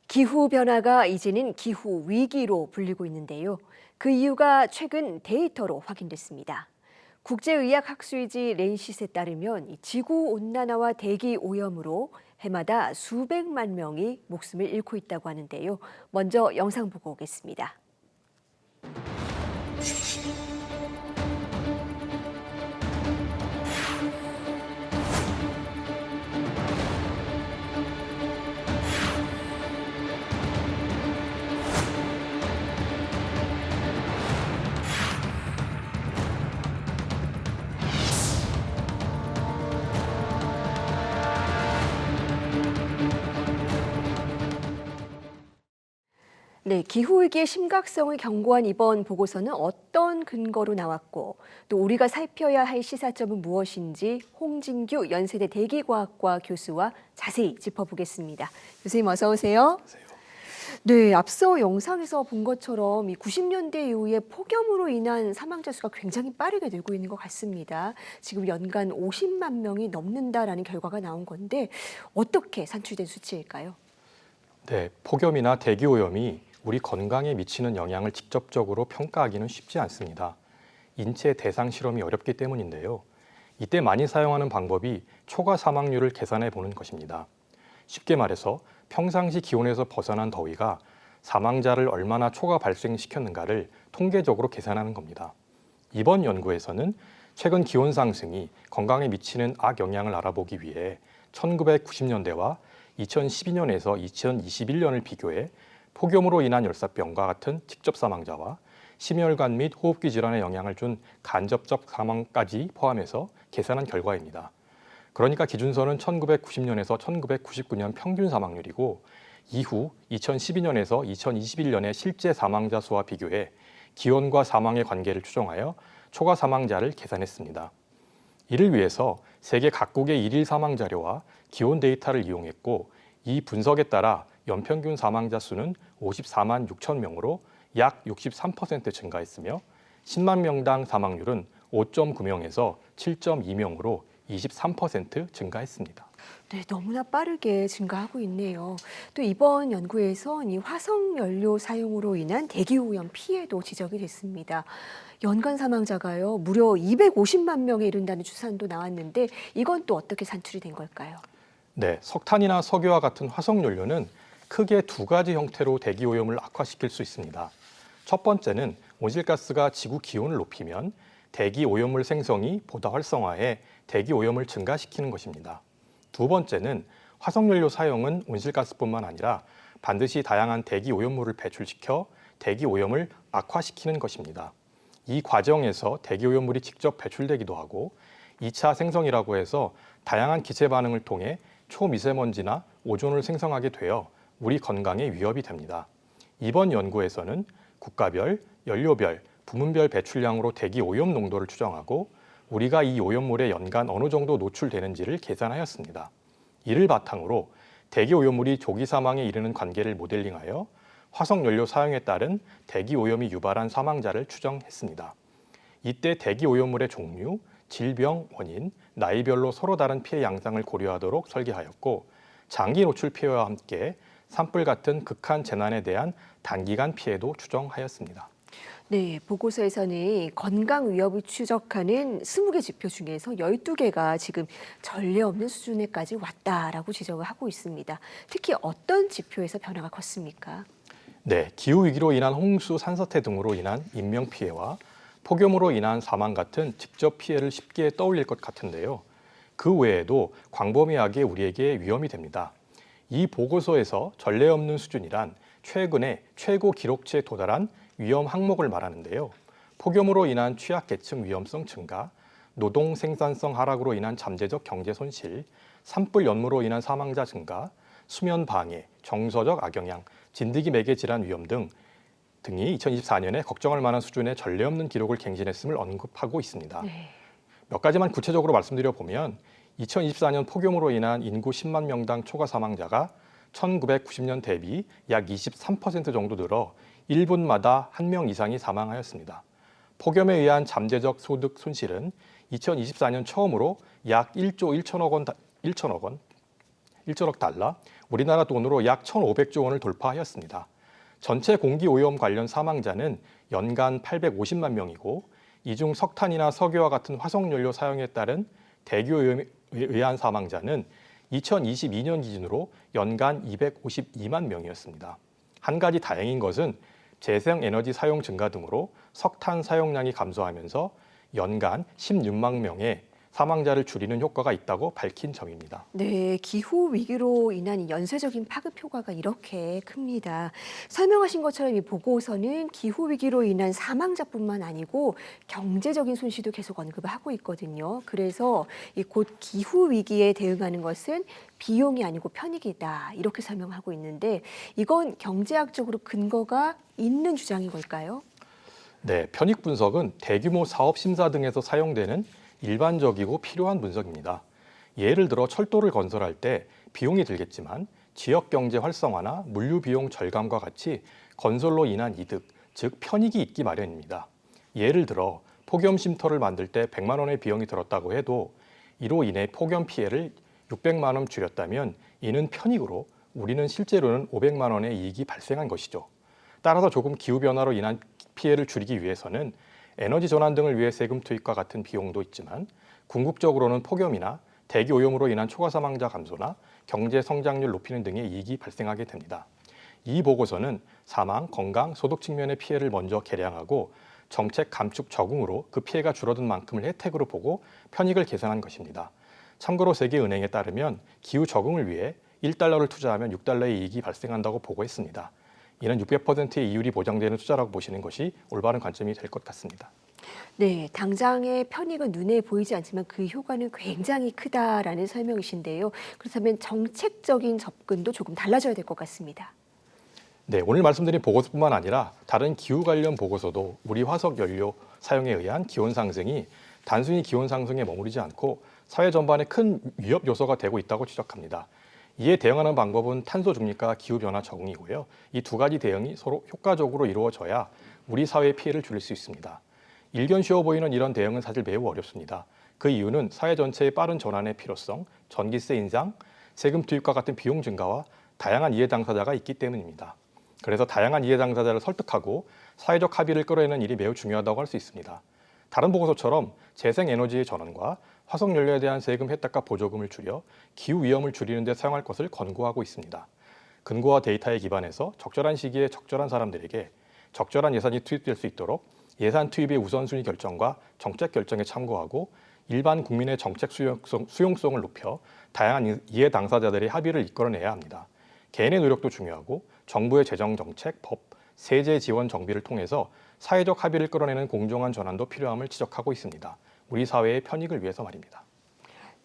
기후변화가 이제는 기후위기로 불리고 있는데요. 그 이유가 최근 데이터로 확인됐습니다. 국제의학 학술지 렌시스에 따르면 지구온난화와 대기오염으로 해마다 수백만 명이 목숨을 잃고 있다고 하는데요. 먼저 영상 보고 오겠습니다. 네, 기후위기의 심각성을 경고한 이번 보고서는 어떤 근거로 나왔고 또 우리가 살펴야 할 시사점은 무엇인지 홍진규 연세대 대기과학과 교수와 자세히 짚어보겠습니다. 교수님 어서 오세요. 네, 앞서 영상에서 본 것처럼 이 90년대 이후에 폭염으로 인한 사망자 수가 굉장히 빠르게 늘고 있는 것 같습니다. 지금 연간 50만 명이 넘는다라는 결과가 나온 건데 어떻게 산출된 수치일까요? 네, 폭염이나 대기오염이 우리 건강에 미치는 영향을 직접적으로 평가하기는 쉽지 않습니다. 인체 대상 실험이 어렵기 때문인데요. 이때 많이 사용하는 방법이 초과 사망률을 계산해 보는 것입니다. 쉽게 말해서 평상시 기온에서 벗어난 더위가 사망자를 얼마나 초과 발생시켰는가를 통계적으로 계산하는 겁니다. 이번 연구에서는 최근 기온 상승이 건강에 미치는 악영향을 알아보기 위해 1990년대와 2012년에서 2021년을 비교해 폭염으로 인한 열사병과 같은 직접 사망자와 심혈관 및 호흡기 질환에 영향을 준 간접적 사망까지 포함해서 계산한 결과입니다. 그러니까 기준선은 1990년에서 1999년 평균 사망률이고 이후 2012년에서 2021년의 실제 사망자 수와 비교해 기온과 사망의 관계를 추정하여 초과 사망자를 계산했습니다. 이를 위해서 세계 각국의 일일 사망 자료와 기온 데이터를 이용했고 이 분석에 따라 연평균 사망자 수는 54만 6천 명으로 약 63% 증가했으며 10만 명당 사망률은 5.9명에서 7.2명으로 23% 증가했습니다. 네, 너무나 빠르게 증가하고 있네요. 또 이번 연구에서 이 화석 연료 사용으로 인한 대기오염 피해도 지적이 됐습니다. 연간 사망자가요, 무려 250만 명에 이른다는 추산도 나왔는데 이건 또 어떻게 산출이 된 걸까요? 네, 석탄이나 석유와 같은 화석 연료는 크게 두 가지 형태로 대기오염을 악화시킬 수 있습니다. 첫 번째는 온실가스가 지구 기온을 높이면 대기오염물 생성이 보다 활성화해 대기오염을 증가시키는 것입니다. 두 번째는 화석연료 사용은 온실가스뿐만 아니라 반드시 다양한 대기오염물을 배출시켜 대기오염을 악화시키는 것입니다. 이 과정에서 대기오염물이 직접 배출되기도 하고 2차 생성이라고 해서 다양한 기체 반응을 통해 초미세먼지나 오존을 생성하게 되어 우리 건강에 위협이 됩니다. 이번 연구에서는 국가별, 연료별, 부문별 배출량으로 대기오염 농도를 추정하고 우리가 이 오염물에 연간 어느 정도 노출되는지를 계산하였습니다. 이를 바탕으로 대기오염물이 조기 사망에 이르는 관계를 모델링하여 화석연료 사용에 따른 대기오염이 유발한 사망자를 추정했습니다. 이때 대기오염물의 종류, 질병 원인, 나이별로 서로 다른 피해 양상을 고려하도록 설계하였고 장기 노출 피해와 함께 산불 같은 극한 재난에 대한 단기간 피해도 추정하였습니다. 네, 보고서에서는 건강 위협을 추적하는 20개 지표 중에서 12개가 지금 전례 없는 수준에까지 왔다라고 지적을 하고 있습니다. 특히 어떤 지표에서 변화가 컸습니까? 네, 기후위기로 인한 홍수, 산사태 등으로 인한 인명피해와 폭염으로 인한 사망 같은 직접 피해를 쉽게 떠올릴 것 같은데요. 그 외에도 광범위하게 우리에게 위험이 됩니다. 이 보고서에서 전례 없는 수준이란 최근에 최고 기록치에 도달한 위험 항목을 말하는데요. 폭염으로 인한 취약계층 위험성 증가, 노동 생산성 하락으로 인한 잠재적 경제 손실, 산불 연무로 인한 사망자 증가, 수면 방해, 정서적 악영향, 진드기 매개 질환 위험 등이 2024년에 걱정할 만한 수준의 전례 없는 기록을 갱신했음을 언급하고 있습니다. 네. 몇 가지만 구체적으로 말씀드려 보면 2024년 폭염으로 인한 인구 10만 명당 초과 사망자가 1990년 대비 약 23% 정도 늘어 1분마다 1명 이상이 사망하였습니다. 폭염에 의한 잠재적 소득 손실은 2024년 처음으로 약 1조 1천억 원 1조억 달러, 우리나라 돈으로 약 1,500조 원을 돌파하였습니다. 전체 공기오염 관련 사망자는 연간 850만 명이고 이 중 석탄이나 석유와 같은 화석연료 사용에 따른 대기오염에 의한 사망자는 2022년 기준으로 연간 252만 명이었습니다. 한 가지 다행인 것은 재생에너지 사용 증가 등으로 석탄 사용량이 감소하면서 연간 16만 명의 사망자를 줄이는 효과가 있다고 밝힌 점입니다. 네, 기후 위기로 인한 이 연쇄적인 파급 효과가 이렇게 큽니다. 설명하신 것처럼 이 보고서는 기후 위기로 인한 사망자뿐만 아니고 경제적인 손실도 계속 언급을 하고 있거든요. 그래서 이 곧 기후 위기에 대응하는 것은 비용이 아니고 편익이다 이렇게 설명하고 있는데 이건 경제학적으로 근거가 있는 주장인 걸까요? 네, 편익 분석은 대규모 사업 심사 등에서 사용되는 일반적이고 필요한 분석입니다. 예를 들어 철도를 건설할 때 비용이 들겠지만 지역 경제 활성화나 물류 비용 절감과 같이 건설로 인한 이득, 즉 편익이 있기 마련입니다. 예를 들어 폭염 쉼터를 만들 때 100만 원의 비용이 들었다고 해도 이로 인해 폭염 피해를 600만 원 줄였다면 이는 편익으로 우리는 실제로는 500만 원의 이익이 발생한 것이죠. 따라서 조금 기후변화로 인한 피해를 줄이기 위해서는 에너지 전환 등을 위해 세금 투입과 같은 비용도 있지만 궁극적으로는 폭염이나 대기오염으로 인한 초과 사망자 감소나 경제 성장률 높이는 등의 이익이 발생하게 됩니다. 이 보고서는 사망, 건강, 소득 측면의 피해를 먼저 계량하고 정책 감축 적응으로 그 피해가 줄어든 만큼을 혜택으로 보고 편익을 계산한 것입니다. 참고로 세계은행에 따르면 기후 적응을 위해 1달러를 투자하면 6달러의 이익이 발생한다고 보고했습니다. 이는 600%의 이율이 보장되는 투자라고 보시는 것이 올바른 관점이 될 것 같습니다. 네, 당장의 편익은 눈에 보이지 않지만 그 효과는 굉장히 크다라는 설명이신데요. 그렇다면 정책적인 접근도 조금 달라져야 될 것 같습니다. 네, 오늘 말씀드린 보고서뿐만 아니라 다른 기후 관련 보고서도 우리 화석 연료 사용에 의한 기온 상승이 단순히 기온 상승에 머무르지 않고 사회 전반에 큰 위협 요소가 되고 있다고 지적합니다. 이에 대응하는 방법은 탄소 중립과 기후변화 적응이고요. 이 두 가지 대응이 서로 효과적으로 이루어져야 우리 사회의 피해를 줄일 수 있습니다. 일견 쉬워 보이는 이런 대응은 사실 매우 어렵습니다. 그 이유는 사회 전체의 빠른 전환의 필요성, 전기세 인상, 세금 투입과 같은 비용 증가와 다양한 이해 당사자가 있기 때문입니다. 그래서 다양한 이해 당사자를 설득하고 사회적 합의를 끌어내는 일이 매우 중요하다고 할 수 있습니다. 다른 보고서처럼 재생에너지의 전환과 화석연료에 대한 세금 혜택과 보조금을 줄여 기후 위험을 줄이는 데 사용할 것을 권고하고 있습니다. 근거와 데이터에 기반해서 적절한 시기에 적절한 사람들에게 적절한 예산이 투입될 수 있도록 예산 투입의 우선순위 결정과 정책 결정에 참고하고 일반 국민의 정책 수용성을 높여 다양한 이해 당사자들의 합의를 이끌어내야 합니다. 개인의 노력도 중요하고 정부의 재정 정책, 법, 세제 지원 정비를 통해서 사회적 합의를 끌어내는 공정한 전환도 필요함을 지적하고 있습니다. 우리 사회의 편익을 위해서 말입니다.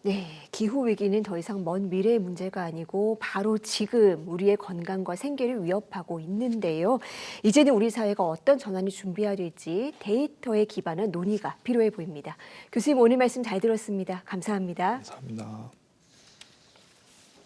네, 기후 위기는 더 이상 먼 미래의 문제가 아니고 바로 지금 우리의 건강과 생계를 위협하고 있는데요. 이제는 우리 사회가 어떤 전환을 준비해야 될지 데이터에 기반한 논의가 필요해 보입니다. 교수님 오늘 말씀 잘 들었습니다. 감사합니다. 감사합니다.